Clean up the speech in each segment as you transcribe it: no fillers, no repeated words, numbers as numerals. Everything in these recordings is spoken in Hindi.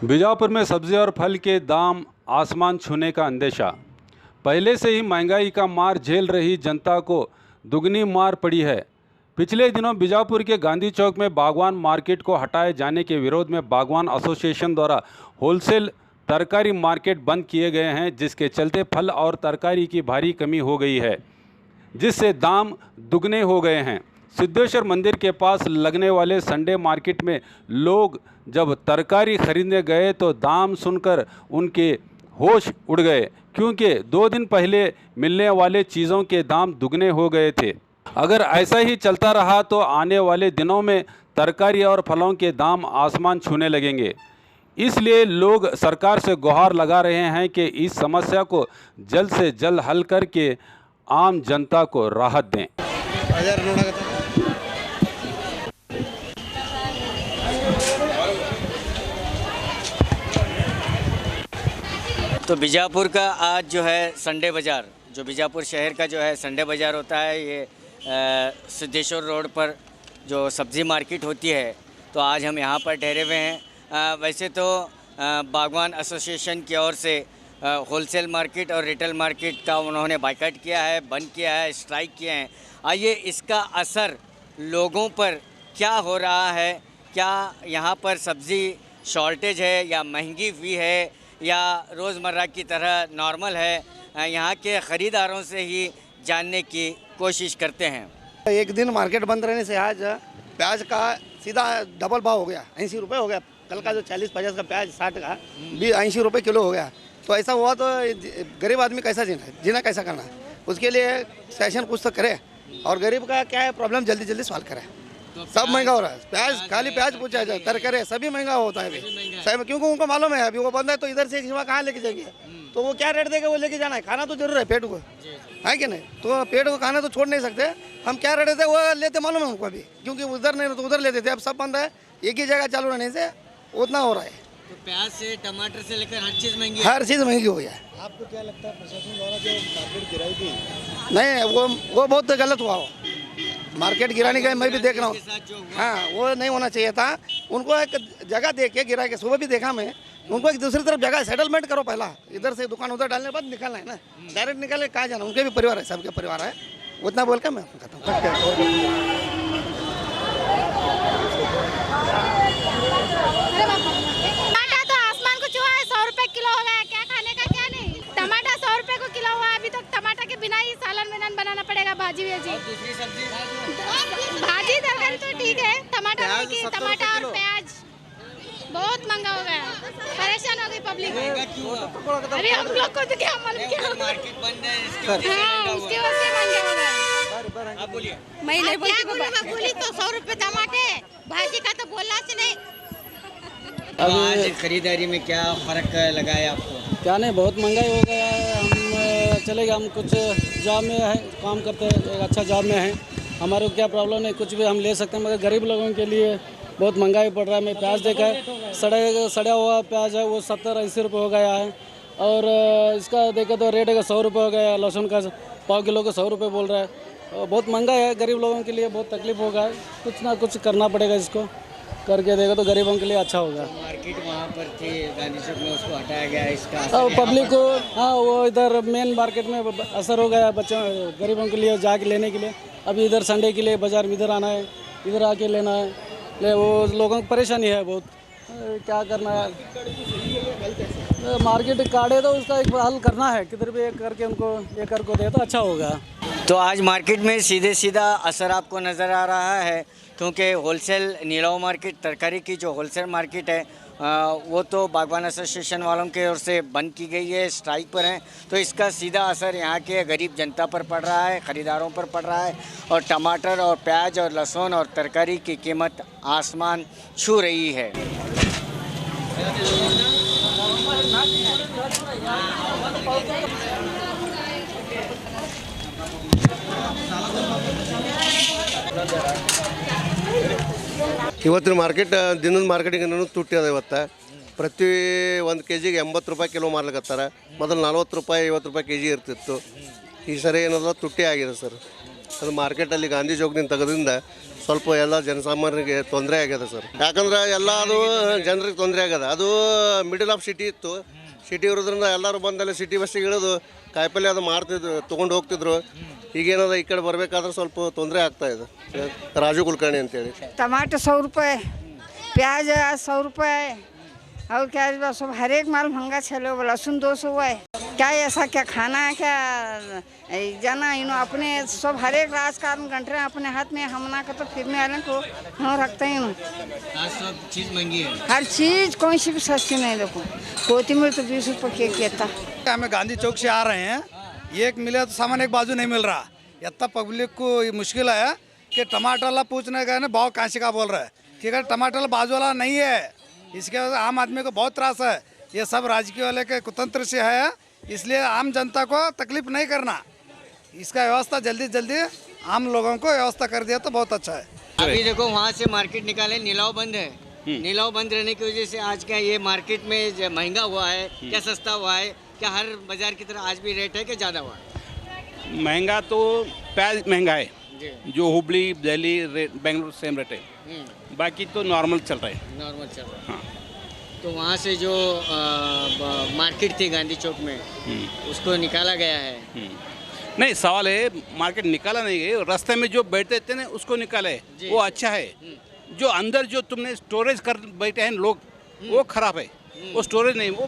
बीजापुर में सब्जी और फल के दाम आसमान छूने का अंदेशा। पहले से ही महंगाई का मार झेल रही जनता को दुगनी मार पड़ी है। पिछले दिनों बीजापुर के गांधी चौक में बागवान मार्केट को हटाए जाने के विरोध में बागवान एसोसिएशन द्वारा होलसेल तरकारी मार्केट बंद किए गए हैं, जिसके चलते फल और तरकारी की भारी कमी हो गई है, जिससे दाम दुगने हो गए हैं। सिद्धेश्वर मंदिर के पास लगने वाले संडे मार्केट में लोग जब तरकारी खरीदने गए तो दाम सुनकर उनके होश उड़ गए, क्योंकि 2 दिन पहले मिलने वाले चीज़ों के दाम दुगने हो गए थे। अगर ऐसा ही चलता रहा तो आने वाले दिनों में तरकारी और फलों के दाम आसमान छूने लगेंगे। इसलिए लोग सरकार से गुहार लगा रहे हैं कि इस समस्या को जल्द से जल्द हल करके आम जनता को राहत दें। तो बीजापुर का आज जो है संडे बाज़ार, जो बीजापुर शहर का जो है संडे बाज़ार होता है, ये सिद्धेश्वर रोड पर जो सब्ज़ी मार्केट होती है, तो आज हम यहाँ पर ठहरे हुए हैं। वैसे तो बागवान एसोसिएशन की ओर से होलसेल मार्केट और रिटेल मार्केट का उन्होंने बाइकाट किया है, बंद किया है, स्ट्राइक किए हैं। आइए इसका असर लोगों पर क्या हो रहा है, क्या यहाँ पर सब्ज़ी शॉर्टेज है या महंगी हुई है या रोज़मर्रा की तरह नॉर्मल है, यहाँ के ख़रीदारों से ही जानने की कोशिश करते हैं। एक दिन मार्केट बंद रहने से आज प्याज का सीधा डबल भाव हो गया, 80 रुपये हो गया। कल का जो 40-50 का प्याज 60 का भी 80 रुपये किलो हो गया। तो ऐसा हुआ तो गरीब आदमी कैसा जीना कैसा करना है, उसके लिए सेशन कुछ तो करे और गरीब का क्या है प्रॉब्लम जल्दी जल्दी सॉल्व करे। तो सब महंगा हो रहा है, प्याज खाली प्याज पूछा जाए तरकारी सभी महंगा होता है अभी सही में, क्योंकि उनको मालूम है अभी वो बंद है तो इधर से सिवा कहाँ लेके जाएंगे, तो वो क्या रेट देगा वो लेके जाना है। खाना तो जरूर है पेट को, है कि नहीं, तो पेट को खाना तो छोड़ नहीं सकते हम। क्या रेट देते वो लेते मालूम है उनको अभी, क्योंकि उधर नहीं तो उधर लेते थे, अब सब बंद है, एक ही जगह चालू रहने से उतना हो रहा है। तो प्याज से टमाटर से लेकर हर चीज़ महंगी हर चीज़ महंगी हो गया है। आपको क्या लगता है प्रशासन द्वारा जो मार्केट गिराई थी? नहीं वो बहुत गलत हुआ, वो मार्केट गिराने का मैं भी देख रहा हूँ। हाँ वो नहीं होना चाहिए था, उनको एक जगह दे के गिरा के, सुबह भी देखा मैं, उनको एक दूसरी तरफ जगह सेटलमेंट करो पहला, इधर से दुकान उधर डालने के बाद निकालना है ना, डायरेक्ट निकाले कहाँ जाना, उनके भी परिवार है, सबके परिवार है, उतना बोल के मैं खत्म। टमाटर तो आसमान को छुआ है, 100 रुपए किलो हो गया, क्या खाने का क्या नहीं। टमाटर 100 रुपए को किलो हुआ है, अभी तो टमाटर के बिना ही सालन में बनाना पड़ेगा, भाजी दूसरी सब्जी भाजी तरकारी तो ठीक है, टमाटर और प्याज बहुत महंगा हो गया, परेशान हो गई पब्लिक। अरे हम लोग को तो क्या मालूम, क्या मार्केट बंद है हाँ उसके वजह से महंगा हो गया। आप बोलिए। मैं नहीं बोली तो 100 रुपए टमाटर, भाजी का तो बोलना से नहीं। आज खरीदारी में क्या फ़र्क लगा है आपको? क्या नहीं, बहुत महंगाई हो गया है। हम चलेगा, हम कुछ जॉब में है, काम करते हैं, एक अच्छा जॉब में है, हमारे को क्या प्रॉब्लम नहीं, कुछ भी हम ले सकते हैं, मगर गरीब लोगों के लिए बहुत महंगाई पड़ रहा है। मैं प्याज देखा है, सड़ा हुआ प्याज है वो 70-80 रुपये हो गया है, और इसका देखे तो रेट है 100 रुपये हो गया। लहसुन का 1/4 किलो को 100 रुपये बोल रहा है, बहुत महंगा है, गरीब लोगों के लिए बहुत तकलीफ होगा, कुछ ना कुछ करना पड़ेगा, इसको करके देगा तो गरीबों के लिए अच्छा होगा। मार्केट वहाँ पर थी गांधी चौक में, उसको हटाया गया, इसका पब्लिक को हाँ वो इधर मेन मार्केट में असर हो गया बच्चों गरीबों के लिए जाके लेने के लिए। अभी इधर संडे के लिए बाज़ार में इधर आना है, इधर आके लेना है, ले वो लोगों को परेशानी है बहुत, क्या करना है। मार्केट काटे तो उसका एक हल करना है, किधर भी एक करके उनको एक कर को दे तो अच्छा होगा। तो आज मार्केट में सीधा असर आपको नज़र आ रहा है, क्योंकि होलसेल नीलाव मार्केट तरकारी की जो होलसेल मार्केट है वो तो बागवान एसोसिएशन वालों की ओर से बंद की गई है, स्ट्राइक पर हैं, तो इसका सीधा असर यहाँ के गरीब जनता पर पड़ रहा है, ख़रीदारों पर पड़ रहा है, और टमाटर और प्याज और लहसुन और तरकारी की कीमत आसमान छू रही है। ಇವತ್ತಿನ ಮಾರ್ಕೆಟ್ ದಿನದ ಮಾರ್ಕೆಟಿಂಗ್ ತುಟ್ಟಿ ಅದ. ಇವತ್ತು ಪ್ರತಿ 1 kg 80 ರೂಪಾಯಿ ಕಿಲೋ ಮಾರ್ಲಿಕತ್ತಾರೆ. ಮೊದಲು 40 ರೂಪಾಯಿ 50 ರೂಪಾಯಿ kg ಇರ್ತಿತ್ತು. ಈ ಸರಿ ಏನದ ತುಟ್ಟಿ ಆಗಿದೆ ಸರ್. ಅದು ಮಾರ್ಕೆಟಲ್ಲಿ ಗಾಂಧಿ ಚೌಕ್ನಿಂದ ತೆಗೆದಿಂದ ಸ್ವಲ್ಪ ಎಲ್ಲ ಜನಸಾಮಾನ್ಯರಿಗೆ ತೊಂದರೆ ಆಗ್ಯದ ಸರ್. ಯಾಕಂದ್ರೆ ಎಲ್ಲ ಅದು ಜನರಿಗೆ ತೊಂದರೆ ಆಗ್ಯದ. ಅದು ಮಿಡಲ್ ಆಫ್ ಸಿಟಿ ಇತ್ತು. ಸಿಟಿ ಇರೋದ್ರಿಂದ ಎಲ್ಲರೂ ಬಂದಲ್ಲಿ ಸಿಟಿ ಬಸ್ಸಿಗೆ ಇಳಿದು ಕಾಯಿಪಲ್ಲೆ ಅದು ಮಾರ್ತಿದ್ರು, ತೊಗೊಂಡು ಹೋಗ್ತಿದ್ರು. ಈಗೇನದ ಈ ಕಡೆ ಬರಬೇಕಾದ್ರೆ ಸ್ವಲ್ಪ ತೊಂದರೆ ಆಗ್ತಾ ಇದೆ. ರಾಜು ಕುಲಕರ್ಣಿ ಅಂತೇಳಿ. टमाटर 100 रुपये, प्याज 100 रुपये, और क्या सब हर एक माल महंगा चलो. लहसुन 200 है. क्या ऐसा क्या खाना है क्या जाना इन अपने सब हर एक राजकारण घंटे अपने हाथ में. हमना का तो फिरने वाले को हम रखते हैं. आज सब चीज़ महंगी है. हर चीज़ कोई सी भी सस्ती नहीं. देखो कोथिंबीर तो 20 रुपये के था. हमें गांधी चौक से आ रहे हैं. एक मिले तो सामान एक बाजू नहीं मिल रहा. इतना पब्लिक को ये मुश्किल है कि टमाटर ला पूछने गए ना भाव कांसी का बोल रहे हैं कि अगर टमाटर बाजू वाला नहीं है. इसके वजह से आम आदमी को बहुत त्रास है. ये सब राजकीय वाले के कुतंत्र से है. इसलिए आम जनता को तकलीफ नहीं करना. इसका व्यवस्था जल्दी जल्दी आम लोगों को व्यवस्था कर दिया तो बहुत अच्छा है. अभी देखो वहाँ से मार्केट निकाले, नीलाव बंद है. नीलाव बंद रहने की वजह से आज क्या ये मार्केट में महंगा हुआ है क्या सस्ता हुआ है? क्या हर बाजार की तरह आज भी रेट है कि ज़्यादा हुआ है? महंगा तो प्याज महंगा है. जी. जो हुबली दिल्ली बेंगलुरु सेम रेट है. बाकी तो नॉर्मल चल रहा है. नॉर्मल चल रहा है. हाँ. तो वहाँ से जो मार्केट थी गांधी चौक में उसको निकाला गया है. नहीं, सवाल है मार्केट निकाला नहीं है. रास्ते में जो बैठते थे ना उसको निकाला है. जी. वो अच्छा है. जो अंदर जो तुमने स्टोरेज कर बैठे हैं लोग वो खराब है. वो स्टोरेज नहीं. वो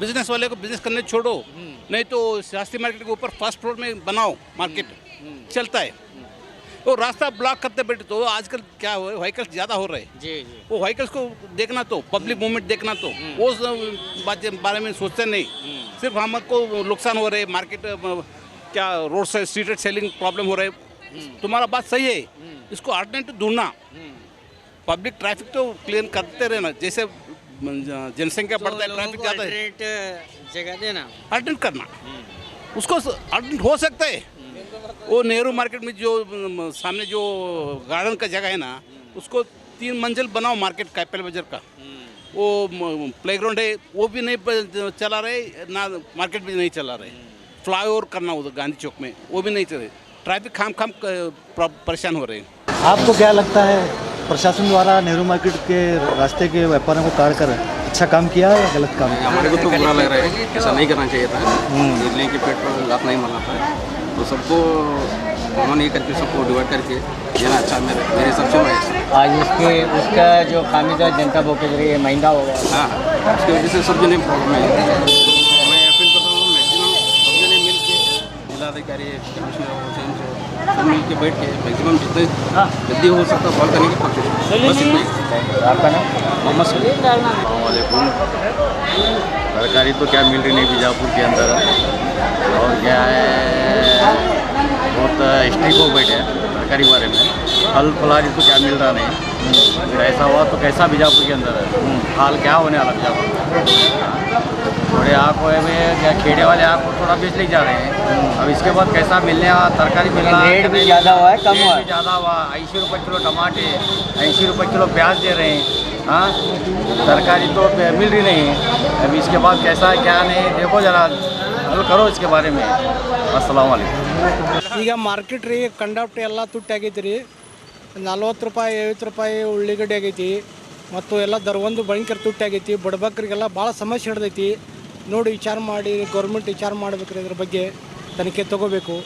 बिजनेस वाले को बिजनेस करने छोड़ो. नहीं तो शास्त्री मार्केट के ऊपर फर्स्ट फ्लोर में बनाओ मार्केट. चलता है. वो रास्ता ब्लॉक करते बैठे तो आजकल क्या हो व्हीकल्स ज़्यादा हो रहे हैं. जी जी. वो व्हीकल्स को देखना तो पब्लिक मूवमेंट देखना तो वो बात के बारे में सोचते नहीं. सिर्फ हमको नुकसान हो रहे. मार्केट क्या रोड से स्ट्रीट सेलिंग प्रॉब्लम हो रहे. तुम्हारा बात सही है. इसको अल्टरनेटिव ढूंढना. पब्लिक ट्रैफिक तो क्लियर करते रहना. जैसे जनसंख्या बढ़ता है ट्रैफिक ज़्यादा है. जगह देना, अल्टरनेट करना. उसको अल्टरनेट हो सकता है. वो नेहरू मार्केट में जो सामने जो गार्डन का जगह है ना उसको 3 मंजिल बनाओ मार्केट काइपल बाजार का. वो प्लेग्राउंड है वो भी नहीं चला रहे ना मार्केट भी नहीं चला रहे. फ्लाईओवर करना उधर गांधी चौक में वो भी नहीं चल रहे. ट्रैफिक खाम परेशान हो रहे हैं. आपको क्या लगता है प्रशासन द्वारा नेहरू मार्केट के रास्ते के व्यापारियों को काट कर अच्छा काम किया है या गलत काम किया? हमारे को तो बुरा लग रहा है. ऐसा नहीं करना चाहिए था. दिल्ली के पेट पर लाभ नहीं मरना था. तो सबको कॉमन ये करके सबको डिवाइड करके देना अच्छा मेरे हिसाब से. आज उसका जो खामिदा जनता भोग रही है महंगा हो गया. हाँ, उसकी वजह से सब जने प्रॉब्लम है. मैं अपील करता हूँ मैक्सिमम सब जने मिल के जिलाधिकारी कमिश्नर सब मिल के बैठ के मैक्सिमम जितने जल्दी हो सकता है सॉल्व करने की कोशिश. बस इतना ही. आपका नाम? मोहम्मद सलीम. सरकारी तो क्या मिल रही नहीं बीजापुर के अंदर. और क्या है बहुत स्ट्रिक हो बैठे हैं सरकारी बारे में. फल फलारी तो क्या मिल रहा नहीं. अगर ऐसा हुआ तो कैसा बीजापुर के अंदर है हाल क्या होने वाला बीजापुर. थोड़े आँखों में क्या खेड़े वाले आँख को थोड़ा बेच ले जा रहे हैं. अब इसके बाद कैसा मिलने तरकारी मिलना. रेट भी ज़्यादा हुआ है कम हुआ है. ज़्यादा हुआ. 80 रुपये किलो टमाटे 80 रुपये किलो प्याज दे रहे हैं. हाँ, तरकारी तो मिल रही नहीं. अब इसके बाद कैसा क्या नहीं देखो जरा हल करो इसके बारे में. अस्सलाम वालेकुम. ಈಗ ಮಾರ್ಕೆಟ್ ರೀ ಕಂಡಕ್ಟ್ ಎಲ್ಲ ತುಟ್ಟಾಗೈತಿ ರೀ. 40 ರೂಪಾಯಿ 50 ರೂಪಾಯಿ ಉಳ್ಳಿಗಡ್ಡೆ ಆಗೈತಿ ಮತ್ತು ಎಲ್ಲ ದರವೊಂದು ಭಯಂಕರ ತುಟ್ಟಾಗೈತಿ. ಬಡಬಗ್ಗರಿಗೆಲ್ಲ ಭಾಳ ಸಮಸ್ಯೆ ಹಿಡ್ದೈತಿ. ನೋಡಿ ವಿಚಾರ ಮಾಡಿ ಗೌರ್ಮೆಂಟ್ ವಿಚಾರ ಮಾಡ್ಬೇಕ್ರಿ. ಇದ್ರ ಬಗ್ಗೆ ತನಿಖೆ ತೊಗೋಬೇಕು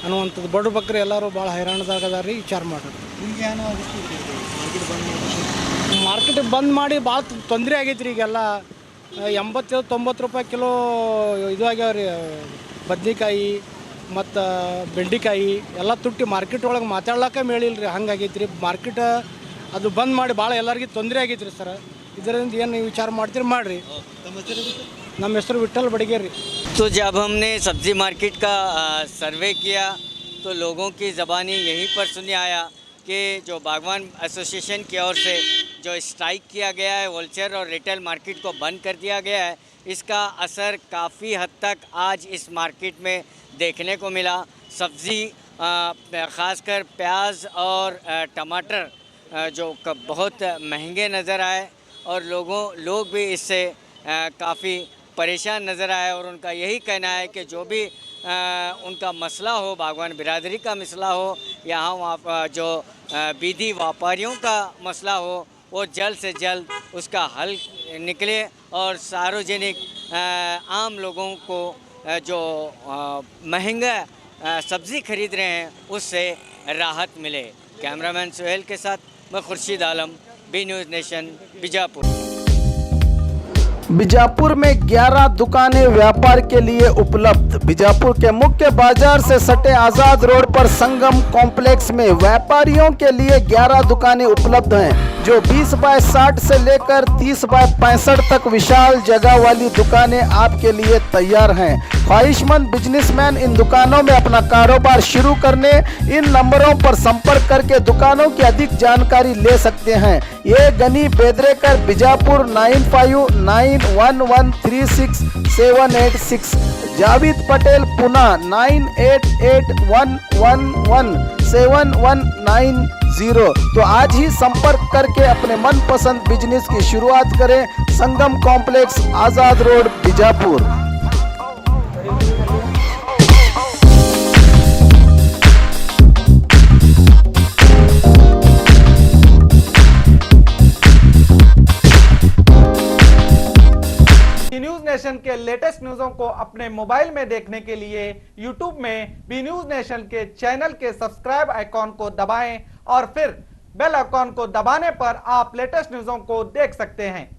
ಅನ್ನುವಂಥದ್ದು. ಬಡಬಗ್ಗರು ಎಲ್ಲರೂ ಭಾಳ ಹೈರಾಣದಾಗದಾರ ರೀ. ವಿಚಾರ ಮಾಡೋದು. ಮಾರ್ಕೆಟ್ ಬಂದ್ ಮಾಡಿ ಭಾಳ ತೊಂದರೆ ಆಗೈತಿ ರೀ. ಈಗೆಲ್ಲ 80-90 ರೂಪಾಯಿ ಕಿಲೋ ಇದು ಆಗ್ಯಾವ ರೀ. ಬದ್ನಿಕಾಯಿ ಮತ್ತು ಬೆಂಡೆಕಾಯಿ ಎಲ್ಲ ತುಟ್ಟಿ ಮಾರ್ಕೆಟ್ ಒಳಗೆ ಮಾತಾಡ್ಲಿಕ್ಕೆ ಮೇಳಿಲ್ಲ ರೀ. ಹಂಗಾಗೈತಿ ರೀ ಮಾರ್ಕೆಟ್. ಅದು ಬಂದ್ ಮಾಡಿ ಭಾಳ ಎಲ್ಲರಿಗೂ ತೊಂದರೆ ಆಗೈತಿ ರೀ ಸರ್. ಇದರಿಂದ ಏನು ನೀವು ವಿಚಾರ ಮಾಡ್ತೀರಿ ಮಾಡಿರಿ. ನಮ್ಮ ಹೆಸರು ವಿಠಲ್ ಬಡಿಗೇರ್ ರೀ. तो जब हमने सब्ज़ी मार्केट का सर्वे किया तो लोगों की ज़बानी यहीं पर सुने आया कि जो बागवान एसोसिएशन की ओर से जो स्ट्राइक किया गया है होलसेल और रिटेल मार्केट को बंद कर दिया गया है, इसका असर काफ़ी हद तक आज इस मार्केट में देखने को मिला. सब्ज़ी ख़ासकर प्याज और टमाटर जो बहुत महंगे नज़र आए और लोग भी इससे काफ़ी परेशान नज़र आए. और उनका यही कहना है कि जो भी उनका मसला हो, बागवान बिरादरी का मसला हो, यहाँ वहाँ जो बीदी व्यापारियों का मसला हो, वो जल्द से जल्द उसका हल निकले और सार्वजनिक आम लोगों को जो महंगा सब्ज़ी खरीद रहे हैं उससे राहत मिले। कैमरामैन सुहेल के साथ मैं Khurshid Alam, B News Nation, Bijapur. Bijapur में 11 दुकानें व्यापार के लिए उपलब्ध। बीजापुर के मुख्य बाजार से सटे आज़ाद रोड पर संगम कॉम्प्लेक्स में व्यापारियों के लिए 11 दुकानें उपलब्ध हैं, जो 20 बाय 60 से लेकर 30 बाय 65 तक विशाल जगह वाली दुकानें आपके लिए तैयार हैं। ख्वाहिशमंद बिजनेसमैन इन दुकानों में अपना कारोबार शुरू करने इन नंबरों पर संपर्क करके दुकानों की अधिक जानकारी ले सकते हैं। ये गनी बेदरेकर, बीजापुर 9591136786। जावेद पटेल, पुणे 9881117190। तो आज ही संपर्क करके अपने मनपसंद बिजनेस की शुरुआत करें। संगम कॉम्प्लेक्स, आज़ाद रोड, बीजापुर। न्यूज़ नेशन के लेटेस्ट न्यूज़ों को अपने मोबाइल में देखने के लिए YouTube में बी न्यूज़ नेशन के चैनल के सब्सक्राइब आइकॉन को दबाएं और फिर बेल आइकॉन को दबाने पर आप लेटेस्ट न्यूज़ों को देख सकते हैं।